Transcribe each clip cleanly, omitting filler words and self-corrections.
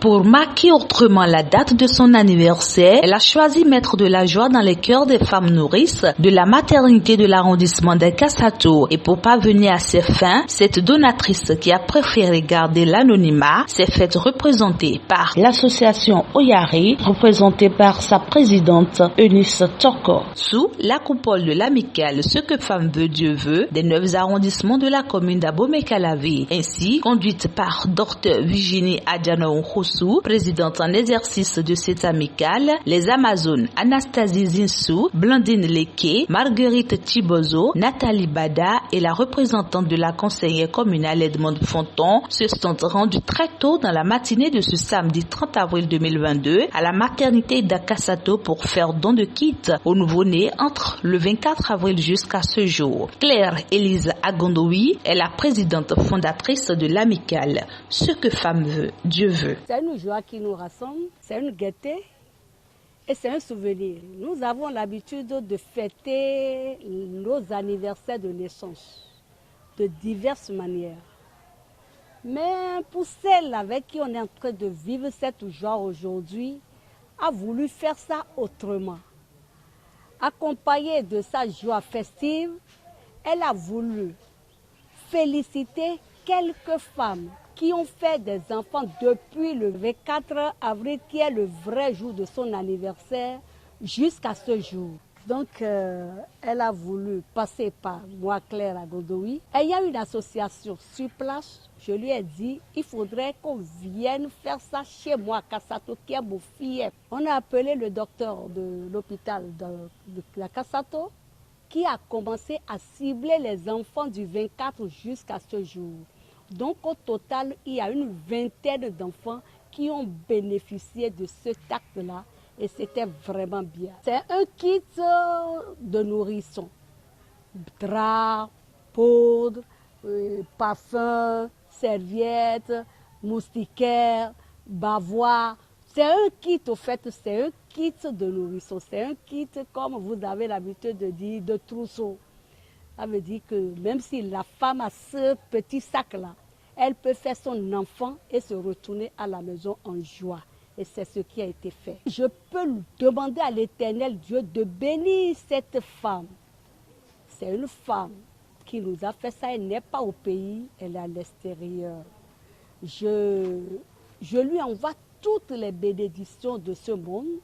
Pour marquer autrement la date de son anniversaire, elle a choisi mettre de la joie dans les cœurs des femmes nourrices de la maternité de l'arrondissement de Kassato. Et pour parvenir à ses fins, cette donatrice qui a préféré garder l'anonymat s'est faite représenter par l'association Oyari, représentée par sa présidente Eunice Toko. Sous la coupole de l'amicale Ce que femme veut, Dieu veut, des 9 arrondissements de la commune d'Abomey-Calavi, ainsi conduite par Dr Virginie Adjano-Khoussou, présidente en exercice de cette amicale, les Amazones Anastasie Zinsou, Blandine Leke, Marguerite Thibozo, Nathalie Bada et la représentante de la conseillère communale Edmond Fonton se sont rendus très tôt dans la matinée de ce samedi 30 avril 2022 à la maternité d'Akassato pour faire don de kits aux nouveau-nés entre le 24 avril jusqu'à ce jour. Claire Élise Agondoui est la présidente fondatrice de l'amicale Ce que femme veut, Dieu veut. C'est une joie qui nous rassemble, c'est une gaieté et c'est un souvenir. Nous avons l'habitude de fêter nos anniversaires de naissance de diverses manières. Mais pour celle avec qui on est en train de vivre cette joie aujourd'hui, a voulu faire ça autrement. Accompagnée de sa joie festive, elle a voulu féliciter quelques femmes qui ont fait des enfants depuis le 24 avril, qui est le vrai jour de son anniversaire, jusqu'à ce jour. Donc, elle a voulu passer par moi, Claire Agondoui. Et il y a une association sur place. Je lui ai dit, il faudrait qu'on vienne faire ça chez moi, Kassato, qui est mon fille. On a appelé le docteur de l'hôpital de la Kassato, qui a commencé à cibler les enfants du 24 jusqu'à ce jour. Donc, au total, il y a une vingtaine d'enfants qui ont bénéficié de cet acte-là. Et c'était vraiment bien. C'est un kit de nourrisson. Draps, poudre, parfum, serviettes, moustiquaires, bavoirs. C'est un kit, au fait, c'est un kit de nourrisson. C'est un kit, comme vous avez l'habitude de dire, de trousseau. Ça veut dire que même si la femme a ce petit sac-là, elle peut faire son enfant et se retourner à la maison en joie. Et c'est ce qui a été fait. Je peux demander à l'Éternel Dieu de bénir cette femme. C'est une femme qui nous a fait ça. Elle n'est pas au pays, elle est à l'extérieur. Je lui envoie toutes les bénédictions de ce monde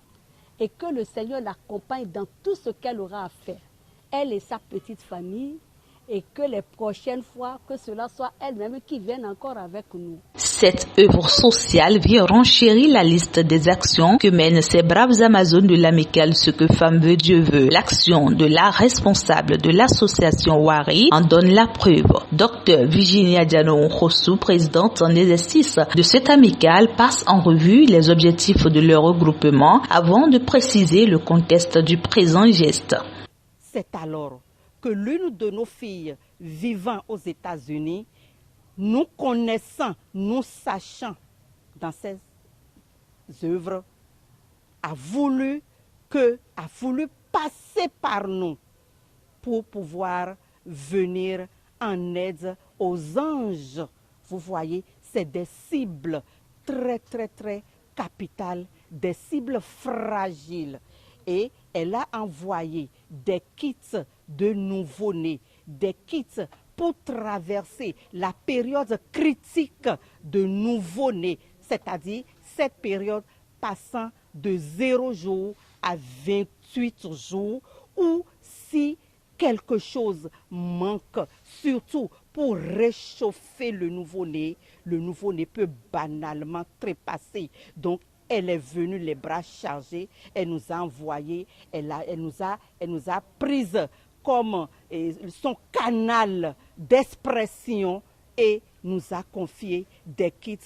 et que le Seigneur l'accompagne dans tout ce qu'elle aura à faire. Elle et sa petite famille, et que les prochaines fois, que cela soit elle-même qui vienne encore avec nous. Cette œuvre sociale vient renchérir la liste des actions que mènent ces braves Amazones de l'amicale Ce que femme veut, Dieu veut. L'action de la responsable de l'association Wari en donne la preuve. Dr Virginie Adjano-Khoussou, présidente en exercice de cette amicale, passe en revue les objectifs de leur regroupement avant de préciser le contexte du présent geste. C'est alors que l'une de nos filles vivant aux États-Unis, nous connaissant, nous sachant dans ses œuvres, a voulu passer par nous pour pouvoir venir en aide aux anges. Vous voyez, c'est des cibles très, très, très capitales, des cibles fragiles. Et elle a envoyé des kits de nouveau-nés, des kits pour traverser la période critique de nouveau-nés, c'est-à-dire cette période passant de 0 jour à 28 jours, ou si quelque chose manque, surtout pour réchauffer le nouveau-né peut banalement trépasser. Donc, elle est venue les bras chargés, elle nous a envoyé, elle nous a prise comme son canal d'expression et nous a confié des kits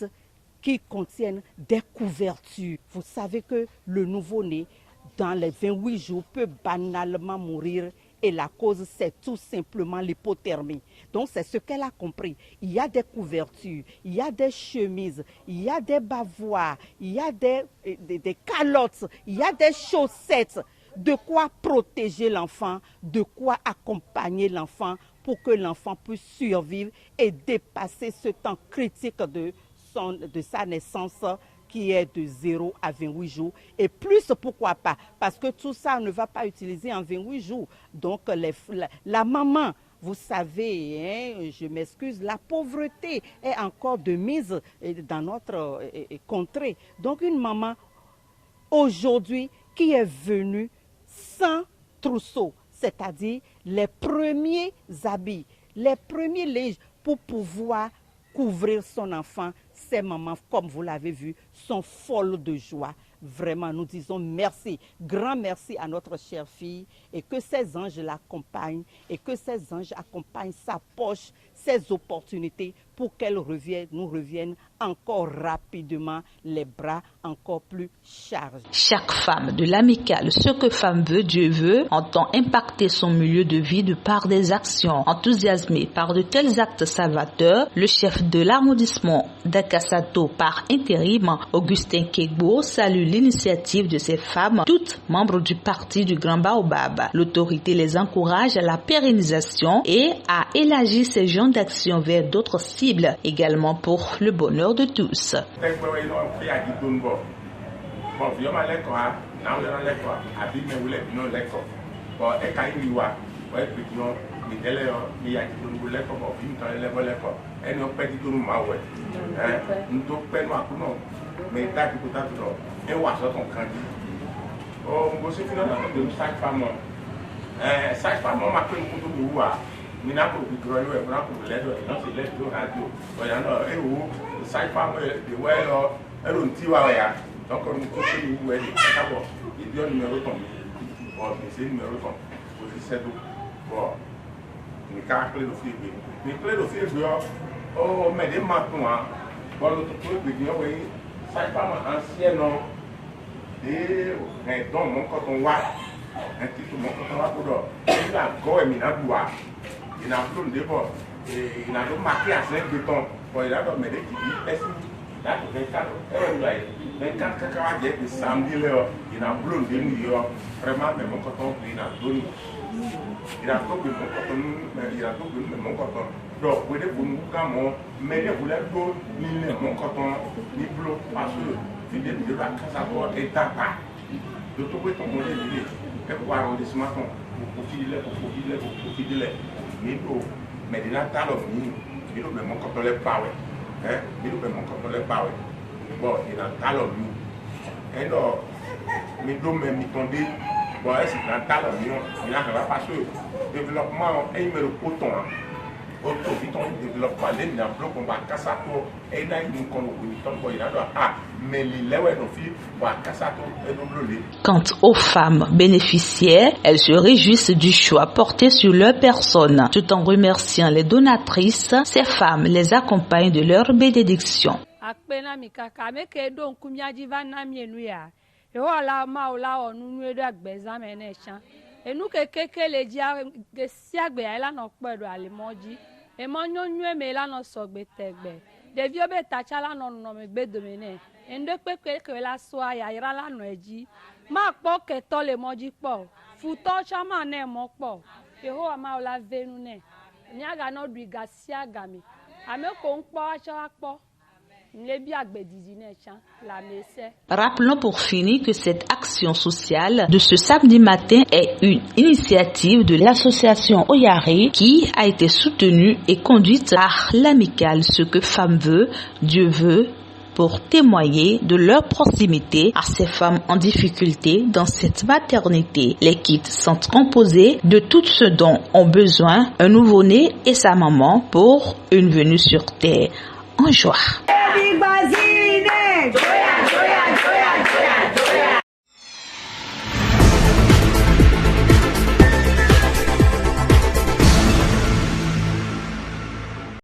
qui contiennent des couvertures. Vous savez que le nouveau-né, dans les 28 jours, peut banalement mourir. Et la cause, c'est tout simplement l'hypothermie. Donc, c'est ce qu'elle a compris. Il y a des couvertures, il y a des chemises, il y a des bavoirs, il y a des calottes, il y a des chaussettes. De quoi protéger l'enfant, de quoi accompagner l'enfant pour que l'enfant puisse survivre et dépasser ce temps critique de sa naissance qui est de 0 à 28 jours et plus, pourquoi pas, parce que tout ça on ne va pas utiliser en 28 jours. Donc la maman, vous savez, hein, je m'excuse, la pauvreté est encore de mise dans notre contrée. Donc une maman aujourd'hui qui est venue sans trousseau, c'est-à-dire les premiers habits, les premiers linges pour pouvoir couvrir son enfant. Ces mamans, comme vous l'avez vu, sont folles de joie. Vraiment, nous disons merci, grand merci à notre chère fille et que ces anges l'accompagnent et que ces anges accompagnent sa poche, ses opportunités pour qu'elle nous revienne encore rapidement, les bras encore plus chargés. Chaque femme de l'amicale Ce que femme veut, Dieu veut, entend impacter son milieu de vie de par des actions. Enthousiasmé par de tels actes salvateurs, le chef de l'arrondissement d'Akasato par intérim, Augustin Kegbo, salue l'initiative de ces femmes, toutes membres du parti du Grand Baobab. L'autorité les encourage à la pérennisation et à élargir ces genres d'actions vers d'autres cibles, également pour le bonheur de tous. Mina ko bi gro yo e bra ko le do no se le do radio o ya no e wo sai fa mo de we lo e ro nti wa ya to ko ni ko ni we ni ka bo i dio numero ton o mi se numero ton o si se do bo ni ka ple do fi bi ni ple do fi bi o me de ma tun wa bo lo to ko bi ni o we sai fa mo ancien no de e don mo ko ton wa e ti to mo ko ton wa ko do ni la go e mi na duwa. Il a plus de dépôt. Il a marqué à 5 béton. Bon, il a donc mêlé qui dit, est-ce qu'il a 24 quand il samedi, il a plus de New York. Vraiment, mais mon coton, il a donné. Il a tout mon coton, mais il a tout mon coton. Donc, vous voulez pour nous, quand mais vous voulez ni mon coton, ni bleu, parce que il est de la casse et tapa. De tout ton modèle, il est pour arrondissement, pour filer. Mais il a talent, il a même quand on les parle. Il a même quand on les parle. Bon, il a talent. Et donc, mais donc, même il tombe. Bon, c'est un talent. Il a pas parce que le développement est le coton. Quant aux femmes bénéficiaires, elles se réjouissent du choix porté sur leur personne. Tout en remerciant les donatrices, ces femmes les accompagnent de leur bénédiction. Et mon nyonyo me la no sogbe tegbe devio be tachala no no me gbe domene ende pepe la soa ya ira la no eji ma po ke to le moji po futo chama ne mo po Yehowa ma la venu ne nyaga no dwiga siaga mi ame ko npo acha po. Rappelons pour finir que cette action sociale de ce samedi matin est une initiative de l'association Oyare qui a été soutenue et conduite par l'amicale Ce que femme veut, Dieu veut, pour témoigner de leur proximité à ces femmes en difficulté dans cette maternité. Les kits sont composés de tout ce dont ont besoin un nouveau-né et sa maman pour une venue sur terre en joie. Bazine!